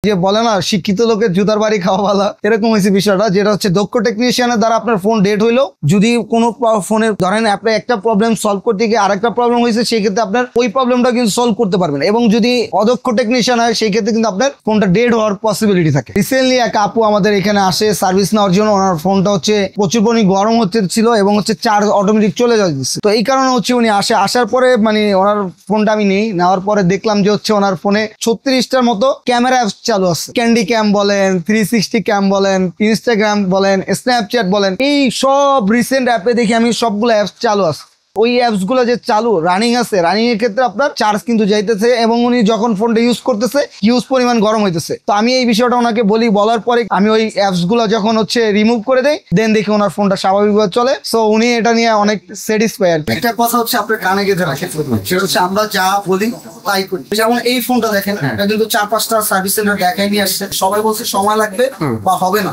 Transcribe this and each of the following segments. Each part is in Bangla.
যে বলে না শিক্ষিত লোকের জুতার বাড়ি খাওয়া ভালো, এরকম হয়েছে বিষয়টা। যেটা হচ্ছে দক্ষ টেকনিশিয়ানের দ্বারা আপনার ফোন ডেড হইলো, যদি কোনো ফোনের ধরেন আপনি একটা প্রবলেম সলভ করতে গিয়ে আরেকটা প্রবলেম হয়েছে, সেই ক্ষেত্রে আপনার ওই প্রবলেমটা কিন্তু সলভ করতে পারবেন। এবং যদি অদক্ষ টেকনিশিয়ান হয় সেই ক্ষেত্রে কিন্তু আপনার ফোনটা ডেড হওয়ার পসিবিলিটি থাকে। রিসেন্টলি এক আপু আমাদের এখানে আসে সার্ভিস নেওয়ার জন্য। ওনার ফোনটা হচ্ছে প্রচুর পরিমাণে গরম ছিল এবং হচ্ছে চার্জ অটোমেটিক চলে যাচ্ছে। তো এই কারণে হচ্ছে উনি আসার পরে মানে ওনার ফোনটা আমি নেওয়ার পরে দেখলাম যে হচ্ছে ওনার ফোনে 36টার মতো ক্যামেরা অ্যাপস চালু আছে। ক্যান্ডি ক্যাম বলেন, 360 ক্যাম বলেন, ইনস্টাগ্রাম বলেন, স্ন্যাপচ্যাট বলেন, এই সব রিসেন্ট অ্যাপে দেখি আমি সবগুলো অ্যাপস চালু আছে। ওই অ্যাপস গুলো যে চালু রানিং আছে, রানিং এর ক্ষেত্রে আপনার চার্জ কিন্তু যাইতেছে এবং উনি যখন ফোনটা ইউজ করতেছে হিউজ পরিমাণ গরম হইতেছে। তো আমি এই বিষয়টা ওনাকে বলার পরে আমি ওই অ্যাপস গুলো যখন হচ্ছে রিমুভ করে দেই, দেন দেখি ওনার ফোনটা স্বাভাবিকভাবে চলে। সো উনি এটা নিয়ে অনেক স্যাটিসফাই। একটা কথা হচ্ছে আপনার কানে গেঁথে রাখেন, সেটা হচ্ছে আমরা যা বলি তাই করি। যেমন এই ফোনটা দেখেন, এটা কিন্তু 4-5টা সার্ভিস সেন্টার দেখাই নিয়ে আসছে, সবাই বলছে সময় লাগবে বা হবে না,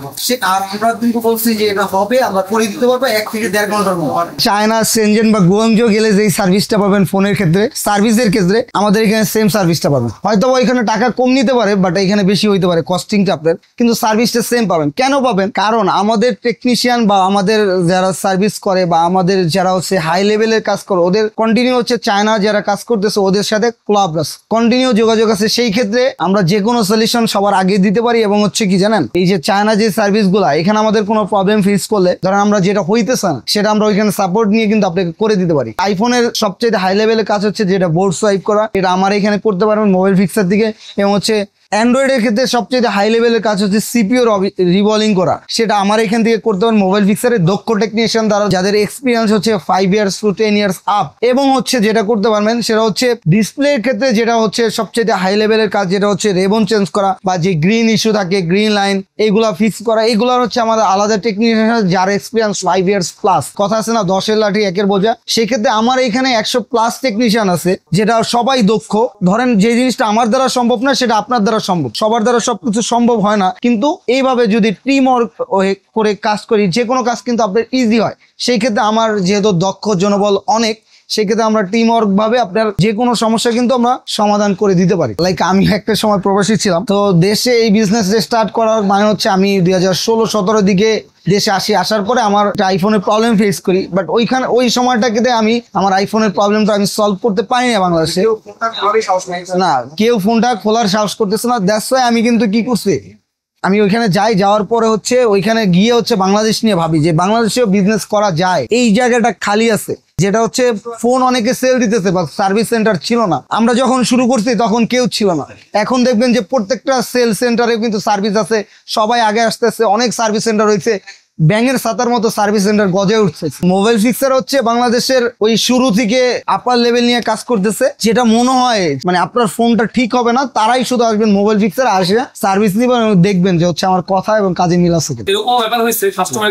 আর আমরা কিন্তু বলছি যে এটা হবে, আমরা করে দিতে পারবো 1 থেকে 1.5 ঘন্টার মধ্যে। চায়না, সেনজেন বা গুয়াংজো গেলে যেই সার্ভিসটা পাবেন ফোনের ক্ষেত্রে, সার্ভিসের ক্ষেত্রে আমাদের এখানে সেম সার্ভিসটা পাবেন। হয়তো এখানে টাকা কম নিতে পারে, বাট এখানে বেশি হইতে পারে কস্টিংটা আপনার, কিন্তু সার্ভিসটা সেম পাবেন। কেন পাবেন? কারণ আমাদের টেকনিশিয়ান বা আমাদের যারা সার্ভিস করে বা আমাদের যারা হচ্ছে হাই লেভেলের কাজ করে, ওদের কন্টিনিউ হচ্ছে চায়না যারা কাজ করতেছে ওদের সাথে ক্লাব আছে, কন্টিনিউ যোগাযোগ আছে। সেই ক্ষেত্রে আমরা যে কোনো সলিউশন সবার আগে দিতে পারি। এবং হচ্ছে কি জানেন, এই যে চায়না যে সার্ভিসগুলো, এখানে আমাদের কোনো প্রবলেম ফেস করলে ধরেন আমরা যেটা হইতেছে না সেটা আমরা ওইখানে সাপোর্ট নিয়ে কিন্তু আপনাকে করে দিতে পারি। আইফোনের সবচেয়ে হাই লেভেলের কাজ হচ্ছে যেটা বোর্ড সোয়াইপ করা, এটা আমার এখানে করতে পারবেন মোবাইল ফিক্সার দিকে। এবং হচ্ছে অ্যান্ড্রয়েডের ক্ষেত্রে সবচেয়ে হাই লেভেলের কাজ হচ্ছে সিপিইউ রিভলিং করা, সেটা আমার এখান থেকে করতে পারেন মোবাইল ফিক্সারের দক্ষ টেকনিশিয়ান দ্বারা, যাদের এক্সপিরিয়েন্স হচ্ছে 5 ইয়ার্স টু 10 ইয়ার্স আপ। এবং হচ্ছে যেটা করতে পারবেন সেটা হচ্ছে ডিসপ্লের ক্ষেত্রে, যেটা হচ্ছে সবচেয়ে হাই লেভেলের কাজ, যেটা হচ্ছে রেবন চেঞ্জ করা বা যে গ্রিন ইস্যু থাকে, গ্রিন লাইন, এইগুলা ফিক্স করা। এইগুলা হচ্ছে আমাদের আলাদা টেকনিশিয়ান যার এক্সপিরিয়েন্স 5 ইয়ার্স প্লাস। কথা আছে না 10-এর লাঠি 1-এর বোঝা, সেক্ষেত্রে আমার এখানে 100+ টেকনিশিয়ান আছে, যেটা সবাই দক্ষ। ধরেন যে জিনিসটা আমার দ্বারা সম্ভব না সেটা আপনার দ্বারা সম্ভব, সবার দ্বারা সবকিছু সম্ভব হয় না, কিন্তু এইভাবে যদি টিম ওয়ার্ক করে কাজ করি, যে কোনো কাজ কিন্তু আপনার ইজি হয়। সেই ক্ষেত্রে আমার যেহেতু দক্ষ জনবল অনেক, সেক্ষেত্রে আমরা টিম ওয়ার্ক ভাবে আপনার যে কোনো সমস্যা কিন্তু আমরা সমাধান করে দিতে পারি। লাইক আমি একটা সময় প্রবাসী ছিলাম, তো দেশে এই বিজনেস স্টার্ট করার মানে হচ্ছে আমি 2016-17 দিকে দেশে আসার পরে আমার আইফোনের প্রবলেম ফেস করি। বাট ওই সময়টাকে আমি আমার আইফোনের প্রবলেমটা আমি সলভ করতে পারি না বাংলাদেশে। না, কেউ ফোনটা খোলার সাহস করতেছে না। দ্যাটস ওয়াই আমি কিন্তু কি করছি, আমি ওইখানে যাওয়ার পরে হচ্ছে ওইখানে গিয়ে হচ্ছে বাংলাদেশ নিয়ে ভাবি যে বাংলাদেশেও বিজনেস করা যায়। এই জায়গাটা খালি আছে, যেটা হচ্ছে ফোন অনেকে সেল দিতেছে বা সার্ভিস সেন্টার ছিল না। আমরা যখন শুরু করছি তখন কেউ ছিল না। এখন দেখবেন যে প্রত্যেকটা সেল সেন্টারে কিন্তু সার্ভিস আছে, সবাই আগে আসতেছে, অনেক সার্ভিস সেন্টার হয়েছে, ব্যাঙের ছাতার মতো সার্ভিস সেন্টার গজে উঠছে। মোবাইল ফিক্সার হচ্ছে বাংলাদেশের ওই শুরু থেকে আপার লেভেল নিয়ে কাজ করতেছে। যেটা মনে হয় মানে আপনার ফোনটা ঠিক হবে না, তারাই শুধু আসবেন মোবাইল ফিক্সার, আসে সার্ভিস নিবেন এবং দেখবেন যে হচ্ছে আমার কথা এবং কাজে মিল আছে। এরকম ব্যাপার হয়েছে কাস্টমার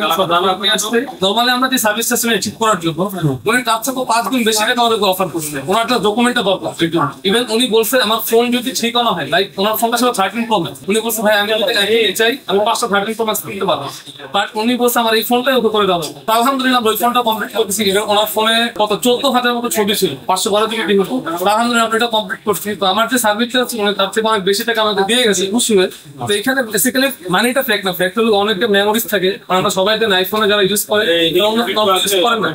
আপনি আসলে নরমালি আমরা যে সার্ভিসটা ঠিক করার জন্য উনি তার থেকে 5 গুণ বেশি টাকা আমাদেরকে অফার করছে। ওনার একটা ডকুমেন্টটা দরকার। ইভেন উনি বলছে আমার ফোন যদি ঠিক না হয়, লাইক ওনার ফোনটা ছিল 13 প্রো ম্যাক্স, উনি বলছে ভাই আমি চাই আমি 5টা 13 প্রো ম্যাক্স কিনতে পারবো, বাট উনি বলছে আমার এই ফোনটাই ওকে করে দেওয়া। আলহামদুলিল্লাহ ওই ফোনটা কমপ্লিট করতেছি। ওনার ফোনে কত 14,000 মতো ছবি ছিল, 512 জিবি ডিম। আলহামদুলিল্লাহ আমরা এটা কমপ্লিট করছি। তো আমার যে সার্ভিসটা আছে তার থেকে অনেক বেশি টাকা আমাকে দিয়ে গেছে, খুশি হয়ে। তো এখানে বেসিক্যালি মানিটা ফ্যাক্ট না, ফ্যাক্ট হলো অনেক মেমোরিজ থাকে। আমরা সবাই আইফোনে যারা ইউজ করে ইউজ করেন না।